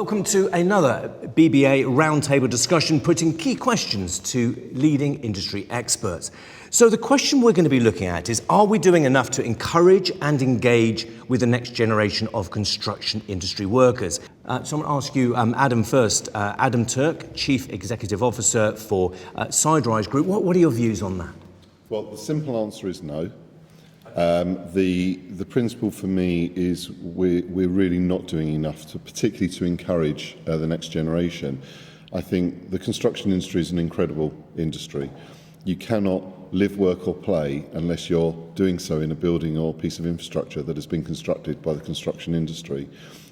Welcome to another BBA Roundtable discussion, putting key questions to leading industry experts. So the question we're going to be looking at is, are we doing enough to encourage and engage with the next generation of construction industry workers? So I'm going to ask you, Adam, first. Adam Turk, Chief Executive Officer for Siderise Group. What are your views on that? Well, the simple answer is no. The principle for me is we're really not doing enough, particularly to encourage the next generation. I think the construction industry is an incredible industry. You cannot live, work or play unless you're doing so in a building or piece of infrastructure that has been constructed by the construction industry.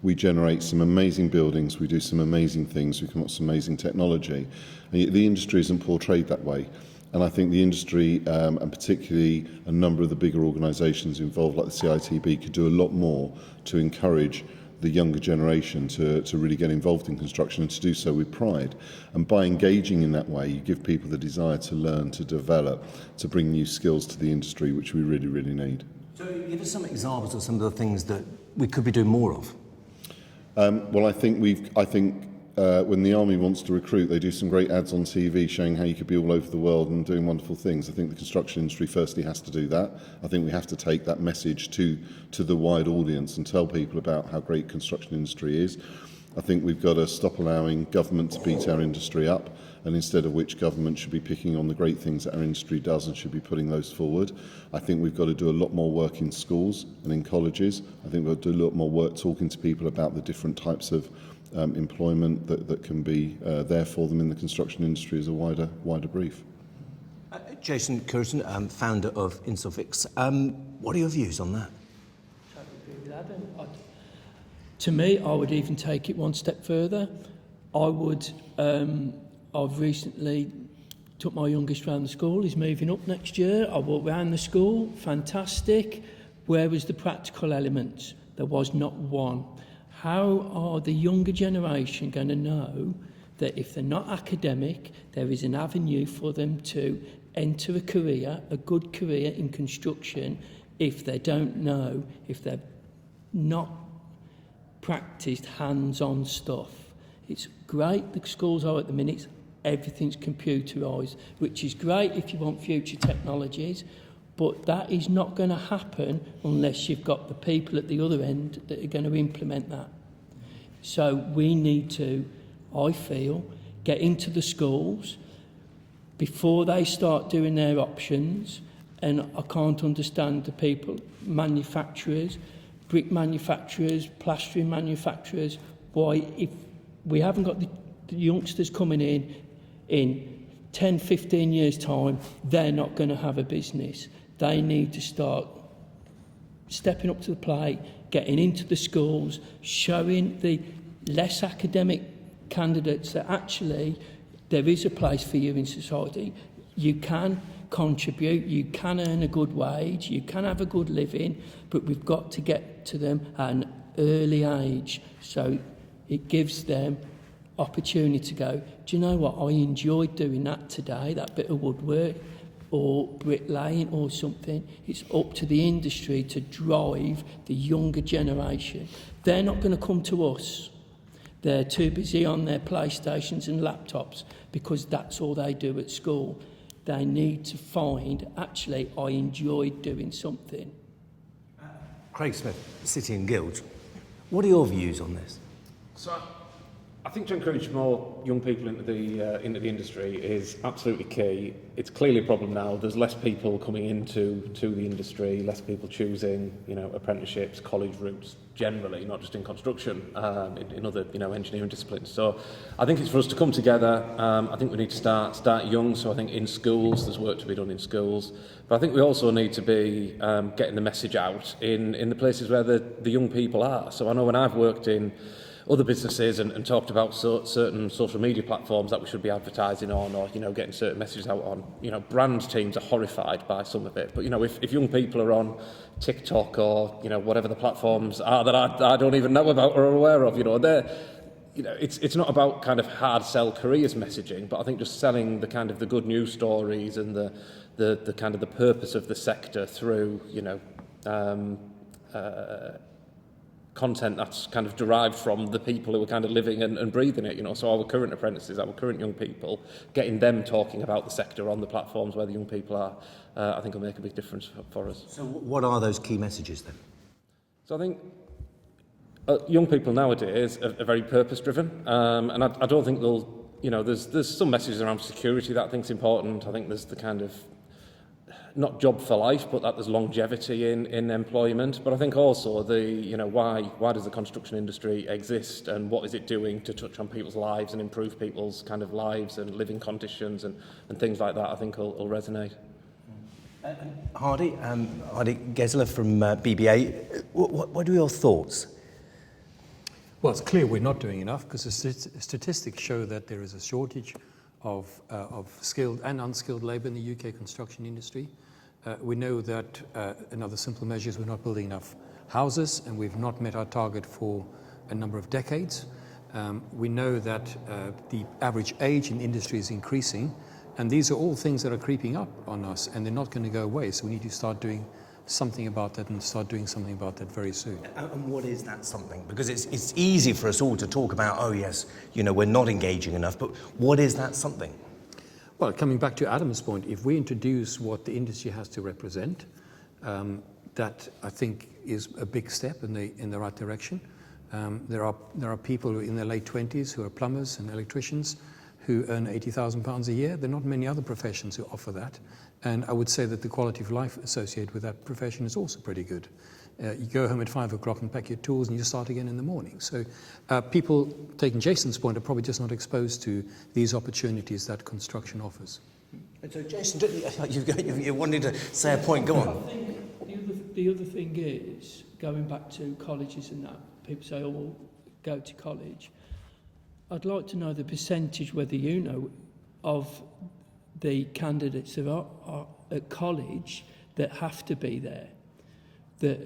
We generate some amazing buildings, we do some amazing things, we come up with some amazing technology. And yet the industry isn't portrayed that way. And I think the industry, and particularly a number of the bigger organisations involved, like the CITB, could do a lot more to encourage the younger generation to really get involved in construction and to do so with pride. And by engaging in that way, you give people the desire to learn, to develop, to bring new skills to the industry, which we really, really need. So give us some examples of some of the things that we could be doing more of. Well, I think when the Army wants to recruit, they do some great ads on TV showing how you could be all over the world and doing wonderful things. I think the construction industry firstly has to do that. I think we have to take that message to the wide audience and tell people about how great construction industry is. I think we've got to stop allowing government to beat our industry up, and instead of which government should be picking on the great things that our industry does and should be putting those forward. I think we've got to do a lot more work in schools and in colleges. I think we've got to do a lot more work talking to people about the different types of employment that can be there for them in the construction industry as a wider brief. Jason Curtin, founder of Insofix. What are your views on that? To me, I would even take it one step further. I've recently took my youngest round the school. He's moving up next year. I walked around the school, fantastic. Where was the practical elements? There was not one. How are the younger generation going to know that if they're not academic, there is an avenue for them to enter a career, a good career in construction, if they don't know, if they've not practiced hands-on stuff? It's great the schools are at the minute, everything's computerised, which is great if you want future technologies, but that is not going to happen unless you've got the people at the other end that are going to implement that. So we need to, I feel, get into the schools before they start doing their options. And I can't understand the people, manufacturers, brick manufacturers, plastering manufacturers, why if we haven't got the youngsters coming in 10, 15 years' time, they're not going to have a business. They need to start stepping up to the plate, getting into the schools, showing the less academic candidates that actually there is a place for you in society. You can contribute, you can earn a good wage, you can have a good living, but we've got to get to them at an early age so it gives them opportunity to go, do you know what, I enjoyed doing that today, that bit of woodwork or bricklaying or something. It's up to the industry to drive the younger generation. They're not going to come to us. They're too busy on their PlayStations and laptops because that's all they do at school. They need to find, actually, I enjoyed doing something. Craig Smith, City and Guilds. What are your views on this? So I think to encourage more young people into the industry is absolutely key. It's clearly a problem now. There's less people coming into the industry, less people choosing, apprenticeships, college routes generally, not just in construction, in other, engineering disciplines. So I think it's for us to come together. I think we need to start young. So I think in schools, there's work to be done in schools. But I think we also need to be getting the message out in the places where the young people are. So I know when I've worked in other businesses and talked about certain social media platforms that we should be advertising on, or getting certain messages out on. Brand teams are horrified by some of it, but if young people are on TikTok or whatever the platforms are that I don't even know about or are aware of, it's not about kind of hard sell careers messaging, but I think just selling the kind of the good news stories and the kind of the purpose of the sector through content that's kind of derived from the people who are kind of living and breathing it, you know. So our current apprentices, our current young people, getting them talking about the sector on the platforms where the young people are, I think will make a big difference for us. So what are those key messages then? So I think young people nowadays are very purpose-driven, and I don't think they'll, you know, there's some messages around security that I think is important. I think there's the kind of, not job for life, but that there's longevity in employment. But I think also you know, why does the construction industry exist, and what is it doing to touch on people's lives and improve people's kind of lives and living conditions and things like that, I think will resonate. Hardy Gesler from BBA, what are your thoughts? Well, it's clear we're not doing enough, because the statistics show that there is a shortage of skilled and unskilled labour in the UK construction industry. We know that another simple measure is we're not building enough houses, and we've not met our target for a number of decades. We know that the average age in the industry is increasing, and these are all things that are creeping up on us, and they're not going to go away. So we need to start doing something about that, and start doing something about that very soon. And what is that something? Because it's easy for us all to talk about, oh yes, you know, we're not engaging enough, but what is that something? Well, coming back to Adam's point, if we introduce what the industry has to represent, that I think is a big step in the right direction. There are people in their late 20s who are plumbers and electricians who earn £80,000 a year. There are not many other professions who offer that. And I would say that the quality of life associated with that profession is also pretty good. You go home at 5 o'clock and pack your tools and you start again in the morning. So people, taking Jason's point, are probably just not exposed to these opportunities that construction offers. And so Jason, you wanted to say a point, go on. I think the other thing is, going back to colleges and that, people say, oh, well, go to college. I'd like to know the percentage, whether you know, of the candidates that are at college that have to be there. That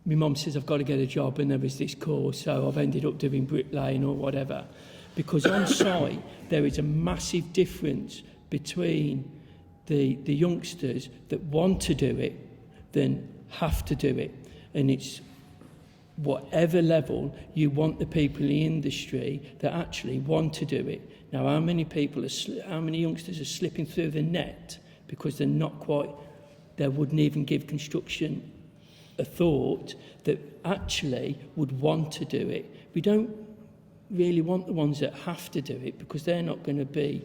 my mum says I've got to get a job and there is this course, so I've ended up doing bricklaying or whatever. Because on site, there is a massive difference between the youngsters that want to do it than have to do it. And it's whatever level you want the people in the industry that actually want to do it. Now, how many youngsters are slipping through the net because they're not quite, they wouldn't even give construction a thought, that actually would want to do it. We don't really want the ones that have to do it, because they're not going to be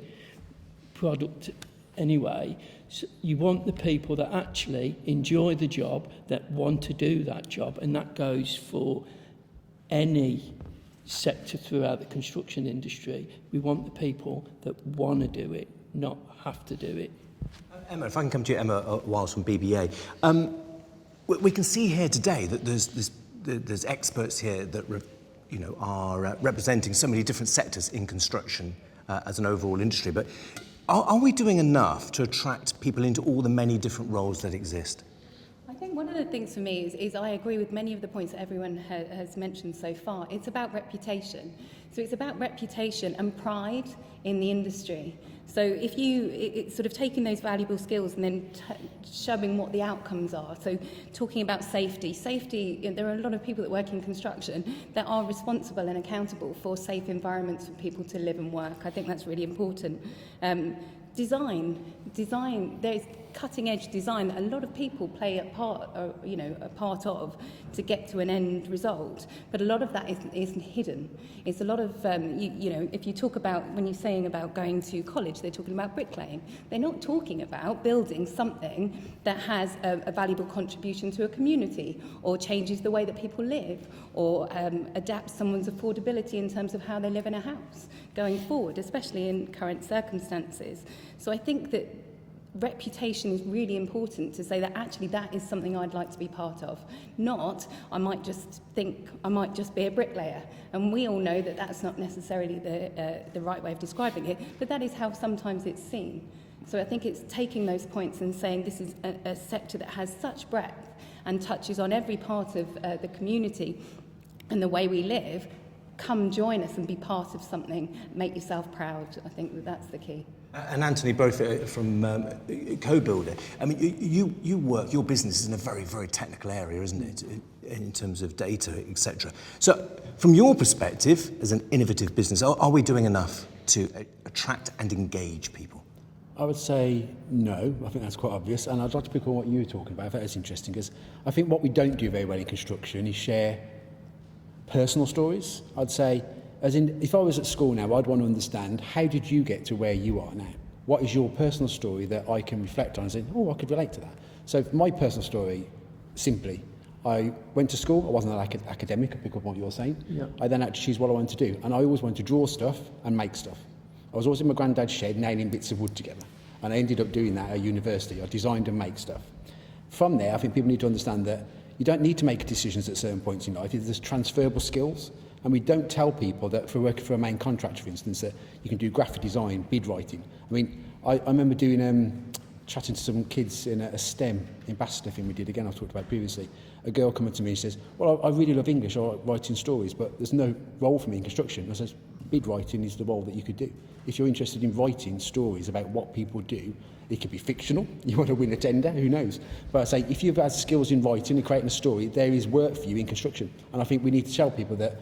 product anyway. So you want the people that actually enjoy the job, that want to do that job, and that goes for any sector throughout the construction industry. We want the people that want to do it, not have to do it. Emma, if I can come to you, Emma Wiles from BBA. We can see here today that there's experts here that are representing so many different sectors in construction as an overall industry. But are we doing enough to attract people into all the many different roles that exist? I think one of the things for me is I agree with many of the points that everyone has mentioned so far. It's about reputation. So it's about reputation and pride in the industry. So if it's sort of taking those valuable skills and then showing what the outcomes are. So talking about safety, there are a lot of people that work in construction that are responsible and accountable for safe environments for people to live and work. I think that's really important. Design, there's cutting edge design that a lot of people play a part of to get to an end result, but a lot of that isn't hidden. It's a lot of, if you talk about, when you're saying about going to college, they're talking about bricklaying. They're not talking about building something that has a valuable contribution to a community, or changes the way that people live, or adapts someone's affordability in terms of how they live in a house going forward, especially in current circumstances. So I think that reputation is really important, to say that actually that is something I'd like to be part of. Not, I might just think I might just be a bricklayer. And we all know that that's not necessarily the right way of describing it, but that is how sometimes it's seen. So I think it's taking those points and saying this is a sector that has such breadth and touches on every part of the community and the way we live. Come join us and be part of something. Make yourself proud. I think that's the key. And Anthony, both from Co-Builder, I mean, you work, your business is in a very, very technical area, isn't it? in terms of data, etc. So from your perspective, as an innovative business, are we doing enough to attract and engage people? I would say no. I think that's quite obvious. And I'd like to pick on what you were talking about. I think that's interesting because I think what we don't do very well in construction is share personal stories. I'd say, as in, if I was at school now, I'd want to understand, how did you get to where you are now? What is your personal story that I can reflect on and say, oh, I could relate to that? So my personal story, simply, I went to school. I wasn't an academic. I pick up on what you're saying. Yeah. I then had to choose what I wanted to do. And I always wanted to draw stuff and make stuff. I was always in my granddad's shed nailing bits of wood together. And I ended up doing that at university. I designed and make stuff. From there, I think people need to understand that you don't need to make decisions at certain points in life. There's transferable skills. And we don't tell people that for working for a main contractor, for instance, that you can do graphic design, bid writing. I mean, I remember doing chatting to some kids in a STEM ambassador thing we did, again, I've talked about previously. A girl coming to me and says, well, I really love English, I like writing stories, but there's no role for me in construction. I says, bid writing is the role that you could do. If you're interested in writing stories about what people do, it could be fictional, you want to win a tender, who knows? But I say, if you've had skills in writing and creating a story, there is work for you in construction. And I think we need to tell people that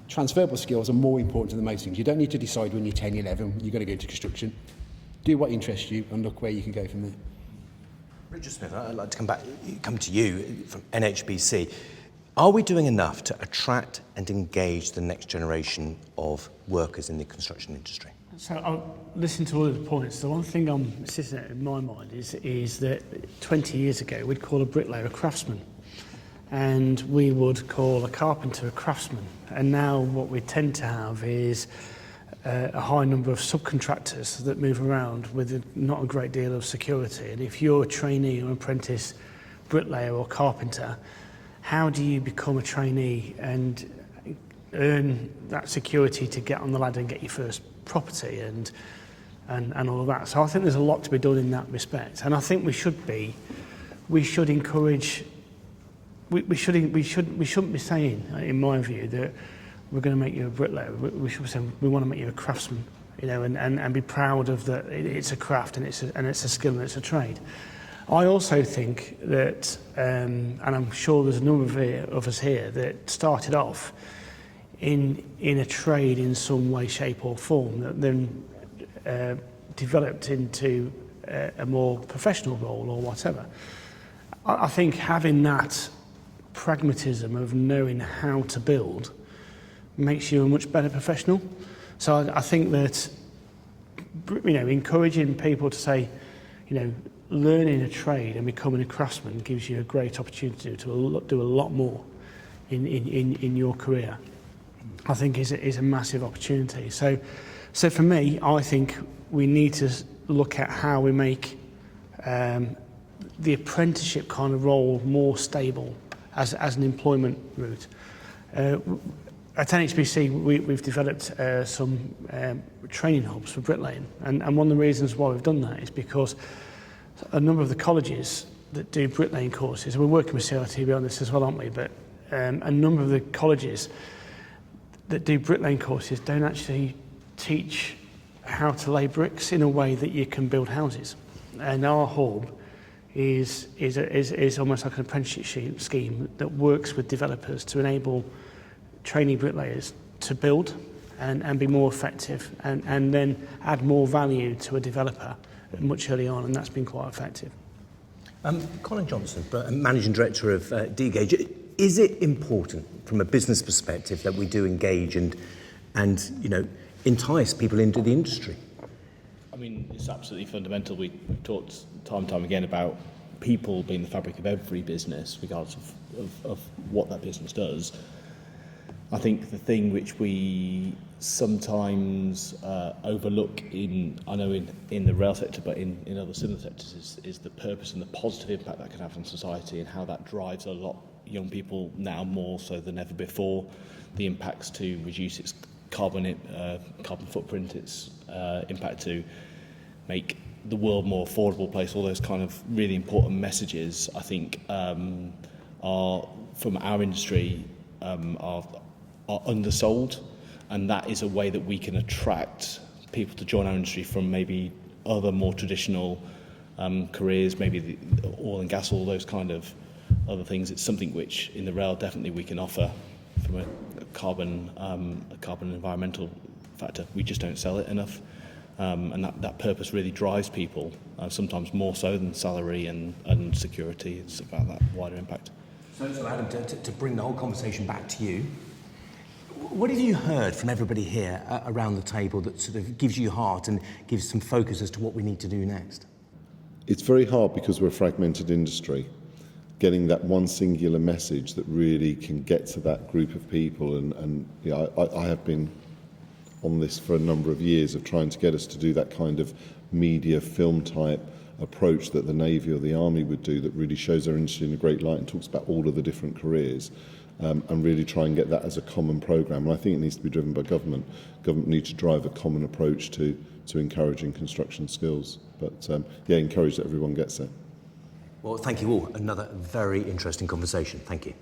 transferable skills are more important than most things. You don't need to decide when you're 10, 11, you're going to go into construction. Do what interests you and look where you can go from there. Richard Smith, I'd like to come to you from NHBC. Are we doing enough to attract and engage the next generation of workers in the construction industry? So I'll listen to all of the points. The one thing I'm sitting at in my mind is that 20 years ago we'd call a bricklayer a craftsman, and we would call a carpenter a craftsman. And now what we tend to have is a high number of subcontractors that move around with not a great deal of security. And if you're a trainee or apprentice bricklayer or carpenter, how do you become a trainee and earn that security to get on the ladder and get your first property and all of that? So I think there's a lot to be done in that respect. And I think we shouldn't be saying, in my view, that we're going to make you a bricklayer. We should be saying we want to make you a craftsman, and be proud of that. It's a craft and it's a skill and it's a trade. I also think that, and I'm sure there's a number of us here that started off in a trade in some way, shape or form, that then developed into a more professional role or whatever. I think having that pragmatism of knowing how to build makes you a much better professional. So I think that, encouraging people to say, learning a trade and becoming a craftsman gives you a great opportunity to do a lot more in your career, I think is a massive opportunity. So for me, I think we need to look at how we make the apprenticeship kind of role more stable as an employment route. At NHBC, we've developed some training hubs for bricklaying, and one of the reasons why we've done that is because a number of the colleges that do bricklaying courses, and we're working with CRTB on this as well, aren't we? But a number of the colleges that do bricklaying courses don't actually teach how to lay bricks in a way that you can build houses. And our hub is almost like an apprenticeship scheme that works with developers to enable trainee bricklayers to build and be more effective and then add more value to a developer much early on, and that's been quite effective. Colin Johnson, Managing Director of D-Gauge, is it important from a business perspective that we do engage and entice people into the industry? I mean, it's absolutely fundamental. We've talked time and time again about people being the fabric of every business, regardless of what that business does. I think the thing which we sometimes overlook in the rail sector, but in other similar sectors, is the purpose and the positive impact that can have on society, and how that drives a lot young people now more so than ever before. The impacts to reduce its carbon footprint, its impact to make the world more affordable place, all those kind of really important messages, I think, are from our industry are undersold, and that is a way that we can attract people to join our industry from maybe other more traditional careers, maybe the oil and gas, all those kind of other things. It's something which in the rail definitely we can offer from a carbon environmental factor. We just don't sell it enough, and that purpose really drives people, sometimes more so than salary and security. It's about that wider impact. So Adam, to bring the whole conversation back to you, what have you heard from everybody here around the table that sort of gives you heart and gives some focus as to what we need to do next? It's very hard because we're a fragmented industry. Getting that one singular message that really can get to that group of people, and you know, I have been on this for a number of years of trying to get us to do that kind of media film type approach that the Navy or the Army would do, that really shows our industry in a great light and talks about all of the different careers, and really try and get that as a common programme. And I think it needs to be driven by government. Government needs to drive a common approach to encouraging construction skills. But yeah, encourage that everyone gets there. Well, thank you all. Another very interesting conversation. Thank you.